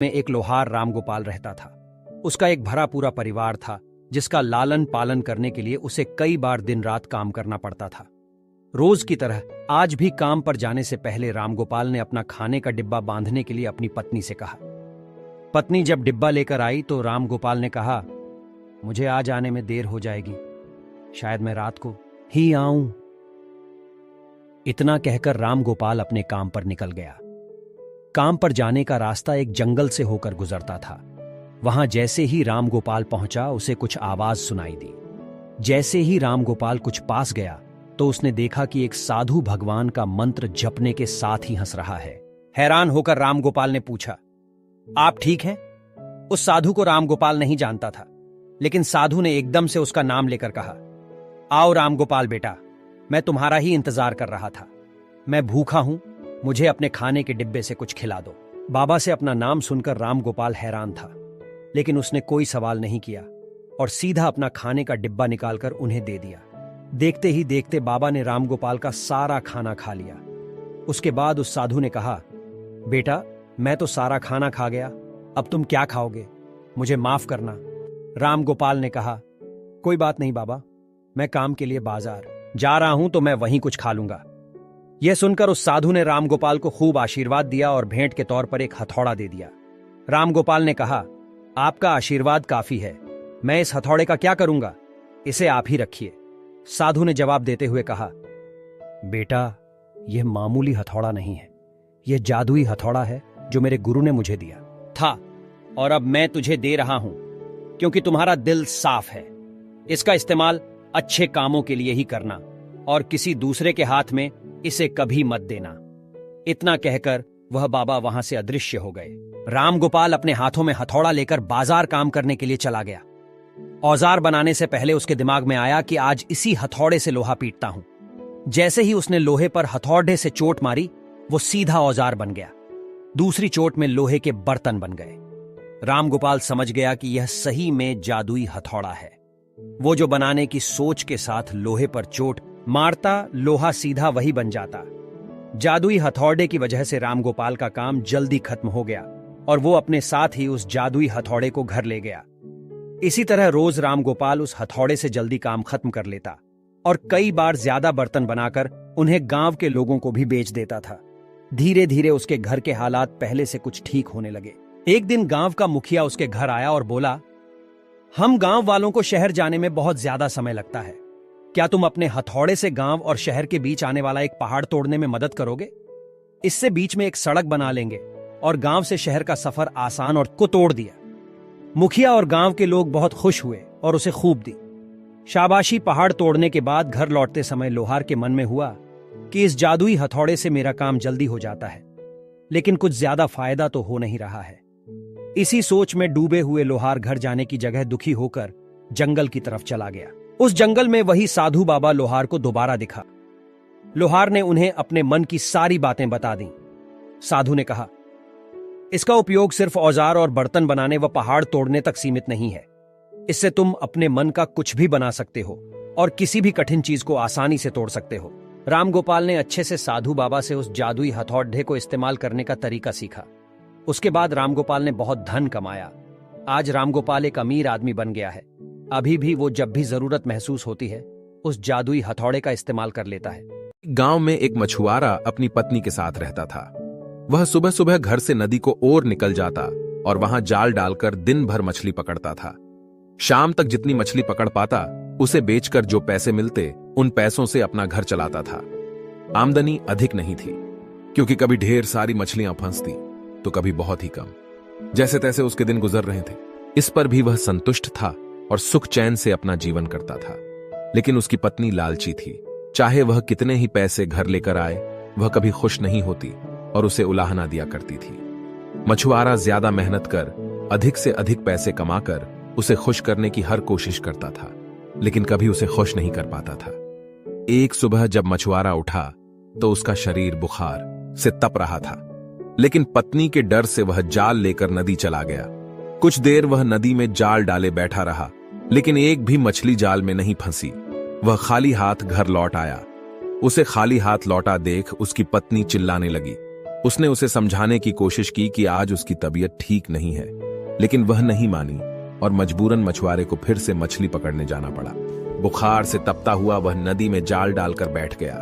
में एक लोहार रामगोपाल रहता था। उसका एक भरा पूरा परिवार था जिसका लालन पालन करने के लिए उसे कई बार दिन रात काम करना पड़ता था। रोज की तरह आज भी काम पर जाने से पहले रामगोपाल ने अपना खाने का डिब्बा बांधने के लिए अपनी पत्नी से कहा। पत्नी जब डिब्बा लेकर आई तो रामगोपाल ने कहा, मुझे आज आने में देर हो जाएगी, शायद मैं रात को ही आऊं। इतना कहकर रामगोपाल अपने काम पर निकल गया। काम पर जाने का रास्ता एक जंगल से होकर गुजरता था। वहां जैसे ही रामगोपाल पहुंचा उसे कुछ आवाज सुनाई दी। जैसे ही रामगोपाल कुछ पास गया तो उसने देखा कि एक साधु भगवान का मंत्र जपने के साथ ही हंस रहा है। हैरान होकर रामगोपाल ने पूछा, आप ठीक हैं? उस साधु को रामगोपाल नहीं जानता था, लेकिन साधु ने एकदम से उसका नाम लेकर कहा, आओ रामगोपाल बेटा, मैं तुम्हारा ही इंतजार कर रहा था। मैं भूखा हूं, मुझे अपने खाने के डिब्बे से कुछ खिला दो। बाबा से अपना नाम सुनकर रामगोपाल हैरान था, लेकिन उसने कोई सवाल नहीं किया और सीधा अपना खाने का डिब्बा निकालकर उन्हें दे दिया। देखते ही देखते बाबा ने रामगोपाल का सारा खाना खा लिया। उसके बाद उस साधु ने कहा, बेटा, मैं तो सारा खाना खा गया, अब तुम क्या खाओगे? मुझे माफ करना। रामगोपाल ने कहा, कोई बात नहीं बाबा, मैं काम के लिए बाजार जा रहा हूं तो मैं वहीं कुछ खा लूंगा। यह सुनकर उस साधु ने रामगोपाल को खूब आशीर्वाद दिया और भेंट के तौर पर एक हथौड़ा दे दिया। रामगोपाल ने कहा, आपका आशीर्वाद काफी है, मैं इस हथौड़े का क्या करूंगा, इसे आप ही रखिए। साधु ने जवाब देते हुए कहा, बेटा, यह मामूली हथौड़ा नहीं है, यह जादुई हथौड़ा है जो मेरे गुरु ने मुझे दिया था और अब मैं तुझे दे रहा हूं क्योंकि तुम्हारा दिल साफ है। इसका इस्तेमाल अच्छे कामों के लिए ही करना और किसी दूसरे के हाथ में इसे कभी मत देना। इतना कहकर वह बाबा वहां से अदृश्य हो गए। रामगोपाल अपने हाथों में हथौड़ा लेकर बाजार काम करने के लिए चला गया। औजार बनाने से पहले उसके दिमाग में आया कि आज इसी हथौड़े से लोहा पीटता हूं। जैसे ही उसने लोहे पर हथौड़े से चोट मारी, वो सीधा औजार बन गया। दूसरी चोट में लोहे के बर्तन बन गए। रामगोपाल समझ गया कि यह सही में जादुई हथौड़ा है। वो जो बनाने की सोच के साथ लोहे पर चोट मारता, लोहा सीधा वही बन जाता। जादुई हथौड़े की वजह से रामगोपाल का काम जल्दी खत्म हो गया और वो अपने साथ ही उस जादुई हथौड़े को घर ले गया। इसी तरह रोज रामगोपाल उस हथौड़े से जल्दी काम खत्म कर लेता और कई बार ज्यादा बर्तन बनाकर उन्हें गांव के लोगों को भी बेच देता था। धीरे धीरे उसके घर के हालात पहले से कुछ ठीक होने लगे। एक दिन गांव का मुखिया उसके घर आया और बोला, हम गांव वालों को शहर जाने में बहुत ज्यादा समय लगता है, क्या तुम अपने हथौड़े से गांव और शहर के बीच आने वाला एक पहाड़ तोड़ने में मदद करोगे? इससे बीच में एक सड़क बना लेंगे और गांव से शहर का सफर आसान और को तोड़ दिया। मुखिया और गांव के लोग बहुत खुश हुए और उसे खूब दी शाबाशी। पहाड़ तोड़ने के बाद घर लौटते समय लोहार के मन में हुआ कि इस जादुई हथौड़े से मेरा काम जल्दी हो जाता है, लेकिन कुछ ज्यादा फायदा तो हो नहीं रहा है। इसी सोच में डूबे हुए लोहार घर जाने की जगह दुखी होकर जंगल की तरफ चला गया। उस जंगल में वही साधु बाबा लोहार को दोबारा दिखा। लोहार ने उन्हें अपने मन की सारी बातें बता दी। साधु ने कहा, इसका उपयोग सिर्फ औजार और बर्तन बनाने व पहाड़ तोड़ने तक सीमित नहीं है। इससे तुम अपने मन का कुछ भी बना सकते हो और किसी भी कठिन चीज को आसानी से तोड़ सकते हो। रामगोपाल ने अच्छे से साधु बाबा से उस जादुई हथौड़े को इस्तेमाल करने का तरीका सीखा। उसके बाद रामगोपाल ने बहुत धन कमाया। आज रामगोपाल एक अमीर आदमी बन गया है। अभी भी वो जब भी जरूरत महसूस होती है उस जादुई हथौड़े का इस्तेमाल कर लेता है। गांव में एक मछुआरा अपनी पत्नी के साथ रहता था। वह सुबह सुबह घर से नदी को ओर निकल जाता और वहां जाल डालकर दिन भर मछली पकड़ता था। शाम तक जितनी मछली पकड़ पाता उसे बेचकर जो पैसे मिलते उन पैसों से अपना घर चलाता था। आमदनी अधिक नहीं थी क्योंकि कभी ढेर सारी मछलियां फंसती तो कभी बहुत ही कम। जैसे तैसे उसके दिन गुजर रहे थे। इस पर भी वह संतुष्ट था और सुख चैन से अपना जीवन करता था। लेकिन उसकी पत्नी लालची थी। चाहे वह कितने ही पैसे घर लेकर आए, वह कभी खुश नहीं होती और उसे उलाहना दिया करती थी। मछुआरा ज्यादा मेहनत कर अधिक से अधिक पैसे कमाकर उसे खुश करने की हर कोशिश करता था, लेकिन कभी उसे खुश नहीं कर पाता था। एक सुबह जब मछुआरा उठा तो उसका शरीर बुखार से तप रहा था, लेकिन पत्नी के डर से वह जाल लेकर नदी चला गया। कुछ देर वह नदी में जाल डाले बैठा रहा, लेकिन एक भी मछली जाल में नहीं फंसी। वह खाली हाथ घर लौट आया। उसे खाली हाथ लौटा देख उसकी पत्नी चिल्लाने लगी, उसने उसे समझाने की कोशिश की कि आज उसकी तबीयत ठीक नहीं है, लेकिन वह नहीं मानी और मजबूरन मछुआरे को फिर से मछली पकड़ने जाना पड़ा। बुखार से तपता हुआ वह नदी में जाल डालकर बैठ गया।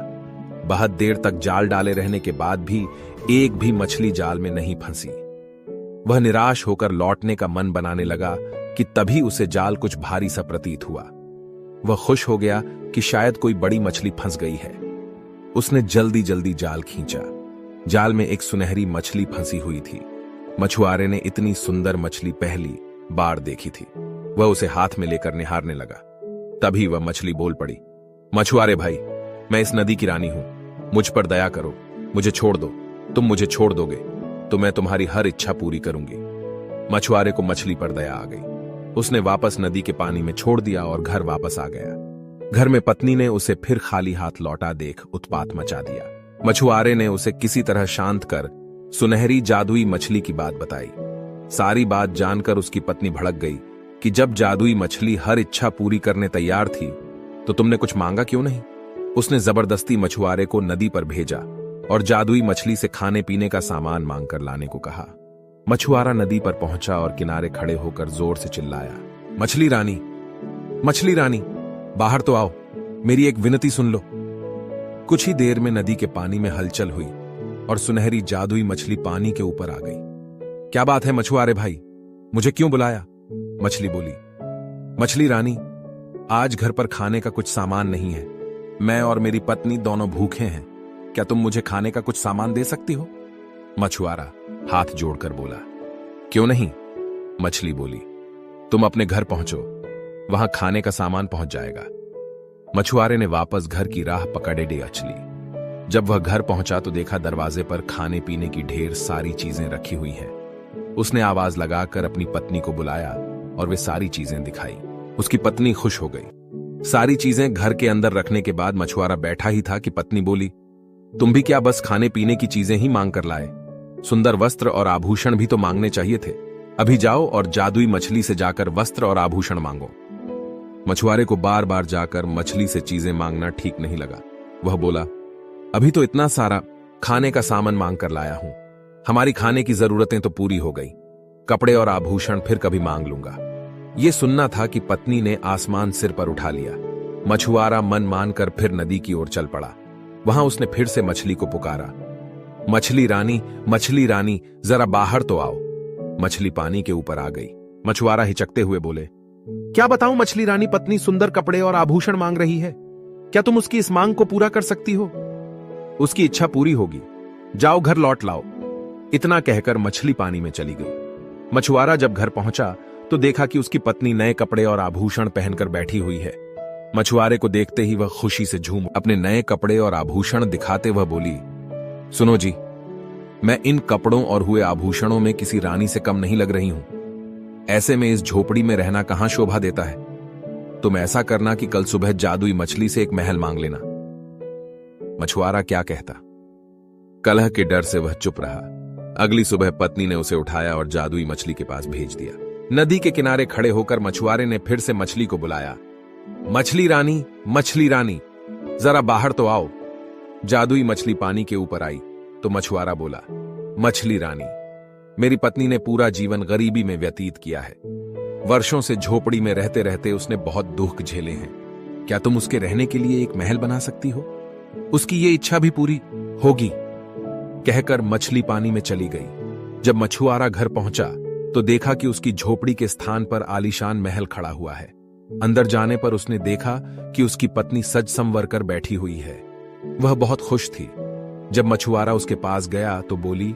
बहुत देर तक जाल डाले रहने के बाद भी एक भी मछली जाल में नहीं फंसी। वह निराश होकर लौटने का मन बनाने लगा कि तभी उसे जाल कुछ भारी सा प्रतीत हुआ। वह खुश हो गया कि शायद कोई बड़ी मछली फंस गई है। उसने जल्दी जल्दी जाल खींचा। जाल में एक सुनहरी मछली फंसी हुई थी। मछुआरे ने इतनी सुंदर मछली पहली बार देखी थी। वह उसे हाथ में लेकर निहारने लगा। तभी वह मछली बोल पड़ी, मछुआरे भाई, मैं इस नदी की रानी हूं, मुझ पर दया करो, मुझे छोड़ दो। तुम मुझे छोड़ दोगे तो मैं तुम्हारी हर इच्छा पूरी करूंगी। मछुआरे को मछली पर दया आ गई। उसने वापस नदी के पानी में छोड़ दिया और घर वापस आ गया। घर में पत्नी ने उसे फिर खाली हाथ लौटा देख उत्पात मचा दिया। मछुआरे ने उसे किसी तरह शांत कर सुनहरी जादुई मछली की बात बताई। सारी बात जानकर उसकी पत्नी भड़क गई कि जब जादुई मछली हर इच्छा पूरी करने तैयार थी तो तुमने कुछ मांगा क्यों नहीं। उसने जबरदस्ती मछुआरे को नदी पर भेजा और जादुई मछली से खाने पीने का सामान मांगकर लाने को कहा। मछुआरा नदी पर पहुंचा और किनारे खड़े होकर जोर से चिल्लाया, मछली रानी, मछली रानी, बाहर तो आओ, मेरी एक विनती सुन लो। कुछ ही देर में नदी के पानी में हलचल हुई और सुनहरी जादुई मछली पानी के ऊपर आ गई। क्या बात है मछुआरे भाई, मुझे क्यों बुलाया? मछली बोली, मछली रानी, आज घर पर खाने का कुछ सामान नहीं है। मैं और मेरी पत्नी दोनों भूखे हैं। क्या तुम मुझे खाने का कुछ सामान दे सकती हो? मछुआरा हाथ जोड़कर बोला, क्यों नहीं? मछली बोली, तुम अपने घर पहुंचो, वहां खाने का सामान पहुंच जाएगा। मछुआरे ने वापस घर की राह पकड़े ली। जब वह घर पहुंचा तो देखा दरवाजे पर खाने पीने की ढेर सारी चीजें रखी हुई हैं। उसने आवाज लगाकर अपनी पत्नी को बुलाया और वे सारी चीजें दिखाई। उसकी पत्नी खुश हो गई। सारी चीजें घर के अंदर रखने के बाद मछुआरा बैठा ही था कि पत्नी बोली, तुम भी क्या बस खाने पीने की चीजें ही मांग कर लाए? सुंदर वस्त्र और आभूषण भी तो मांगने चाहिए थे। अभी जाओ और जादुई मछली से जाकर वस्त्र और आभूषण मांगो। मछुआरे को बार बार जाकर मछली से चीजें मांगना ठीक नहीं लगा। वह बोला, अभी तो इतना सारा खाने का सामान मांग कर लाया हूं। हमारी खाने की जरूरतें तो पूरी हो गई। कपड़े और आभूषण फिर कभी मांग लूंगा। यह सुनना था कि पत्नी ने आसमान सिर पर उठा लिया। मछुआरा मन मानकर फिर नदी की ओर चल पड़ा। वहां उसने फिर से मछली को पुकारा, मछली रानी, जरा बाहर तो आओ। मछली पानी के ऊपर आ गई। मछुआरा हिचकते हुए बोले, क्या बताऊं मछली रानी, पत्नी सुंदर कपड़े और आभूषण मांग रही है। क्या तुम उसकी इस मांग को पूरा कर सकती हो? उसकी इच्छा पूरी होगी, जाओ घर लौट लाओ। इतना कहकर मछली पानी में चली गई। मछुआरा जब घर पहुंचा तो देखा कि उसकी पत्नी नए कपड़े और आभूषण पहनकर बैठी हुई है। मछुआरे को देखते ही वह खुशी से झूम अपने नए कपड़े और आभूषण दिखाते वह बोली, सुनो जी, मैं इन कपड़ों और हुए आभूषणों में किसी रानी से कम नहीं लग रही हूं। ऐसे में इस झोपड़ी में रहना कहां शोभा देता है। तुम ऐसा करना कि कल सुबह जादुई मछली से एक महल मांग लेना। मछुआरा क्या कहता। कलह के डर से वह चुप रहा। अगली सुबह पत्नी ने उसे उठाया और जादुई मछली के पास भेज दिया। नदी के किनारे खड़े होकर मछुआरे ने फिर से मछली को बुलाया, मछली रानी, जरा बाहर तो आओ। जादुई मछली पानी के ऊपर आई तो मछुआरा बोला, मछली रानी, मेरी पत्नी ने पूरा जीवन गरीबी में व्यतीत किया है। वर्षों से झोपड़ी में रहते रहते उसने बहुत दुख झेले हैं। क्या तुम उसके रहने के लिए एक महल बना सकती हो? उसकी ये इच्छा भी पूरी होगी। कहकर मछली पानी में चली गई। जब मछुआरा घर पहुंचा तो देखा कि उसकी झोपड़ी के स्थान पर आलीशान महल खड़ा हुआ है। अंदर जाने पर उसने देखा कि उसकी पत्नी सज संवर कर बैठी हुई है। वह बहुत खुश थी। जब मछुआरा उसके पास गया तो बोली,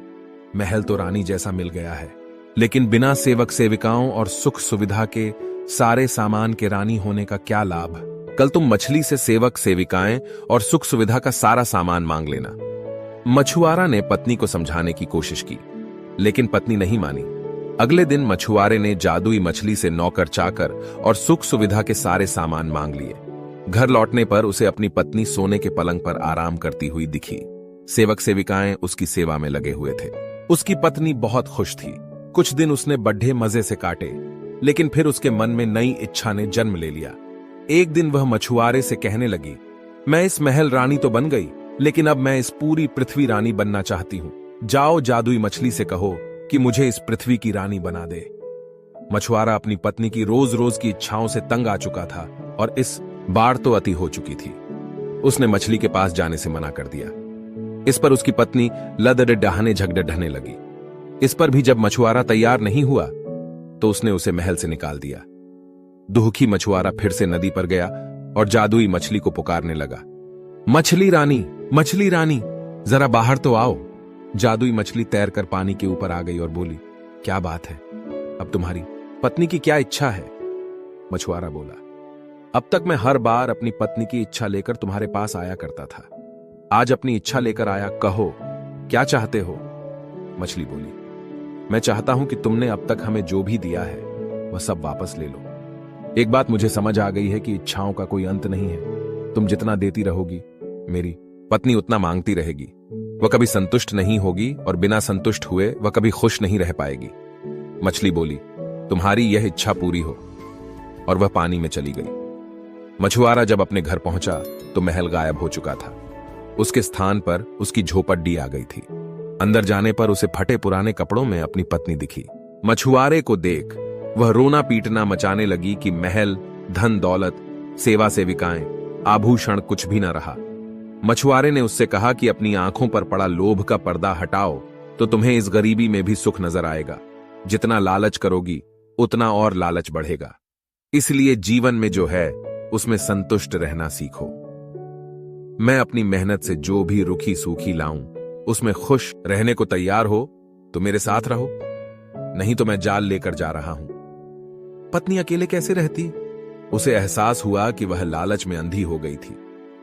महल तो रानी जैसा मिल गया है, लेकिन बिना सेवक सेविकाओं और सुख सुविधा के सारे सामान के रानी होने का क्या लाभ? कल तुम मछली से सेवक सेविकाएं और सुख सुविधा का सारा सामान मांग लेना। मछुआरा ने पत्नी को समझाने की कोशिश की, लेकिन पत्नी नहीं मानी। अगले दिन मछुआरे ने जादुई मछली से नौकर चाकर और सुख सुविधा के सारे सामान मांग लिए। घर लौटने पर उसे अपनी पत्नी सोने के पलंग पर आराम करती हुई दिखी। सेवक सेविकाएं उसकी सेवा में लगे हुए थे। उसकी पत्नी बहुत खुश थी। कुछ दिन उसने बड़े मजे से काटे, लेकिन फिर उसके मन में नई इच्छा ने जन्म ले लिया। एक दिन वह मछुआरे से कहने लगी, मैं इस महल रानी तो बन गई, लेकिन अब मैं इस पूरी पृथ्वी रानी बनना चाहती हूं। जाओ जादुई मछली से कहो कि मुझे इस पृथ्वी की रानी बना दे। मछुआरा अपनी पत्नी की रोज रोज की इच्छाओं से तंग आ चुका था और इस बार तो अति हो चुकी थी। उसने मछली के पास जाने से मना कर दिया। इस पर उसकी पत्नी लदड़ डहाने झगड़ ढहने लगी। इस पर भी जब मछुआरा तैयार नहीं हुआ तो उसने उसे महल से निकाल दिया। दुखी मछुआरा फिर से नदी पर गया और जादुई मछली को पुकारने लगा, मछली रानी, जरा बाहर तो आओ। जादुई मछली तैरकर पानी के ऊपर आ गई और बोली, क्या बात है, अब तुम्हारी पत्नी की क्या इच्छा है? मछुआरा बोला, अब तक मैं हर बार अपनी पत्नी की इच्छा लेकर तुम्हारे पास आया करता था, आज अपनी इच्छा लेकर आया, कहो क्या चाहते हो? मछली बोली, मैं चाहता हूं कि तुमने अब तक हमें जो भी दिया है वह सब वापस ले लो। एक बात मुझे समझ आ गई है कि इच्छाओं का कोई अंत नहीं है। तुम जितना देती रहोगी मेरी पत्नी उतना मांगती रहेगी। वह कभी संतुष्ट नहीं होगी और बिना संतुष्ट हुए वह कभी खुश नहीं रह पाएगी। मछली बोली, तुम्हारी यह इच्छा पूरी हो। और वह पानी में चली गई। मछुआरा जब अपने घर पहुंचा तो महल गायब हो चुका था। उसके स्थान पर उसकी झोपड़ी आ गई थी। अंदर जाने पर उसे फटे पुराने कपड़ों में अपनी पत्नी दिखी। मछुआरे को देख वह रोना पीटना मचाने लगी कि महल, धन दौलत, सेवा सेविकाएं, आभूषण कुछ भी न रहा। मछुआरे ने उससे कहा कि अपनी आंखों पर पड़ा लोभ का पर्दा हटाओ तो तुम्हें इस गरीबी में भी सुख नजर आएगा। जितना लालच करोगी उतना और लालच बढ़ेगा। इसलिए जीवन में जो है उसमें संतुष्ट रहना सीखो। मैं अपनी मेहनत से जो भी रुखी सूखी लाऊं उसमें खुश रहने को तैयार हो तो मेरे साथ रहो, नहीं तो मैं जाल लेकर जा रहा हूं। पत्नी अकेले कैसे रहती? उसे एहसास हुआ कि वह लालच में अंधी हो गई थी।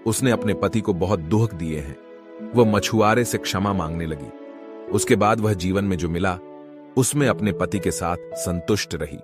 उसने अपने पति को बहुत दुख दिए हैं। वह मछुआरे से क्षमा मांगने लगी। उसके बाद वह जीवन में जो मिला उसमें अपने पति के साथ संतुष्ट रही।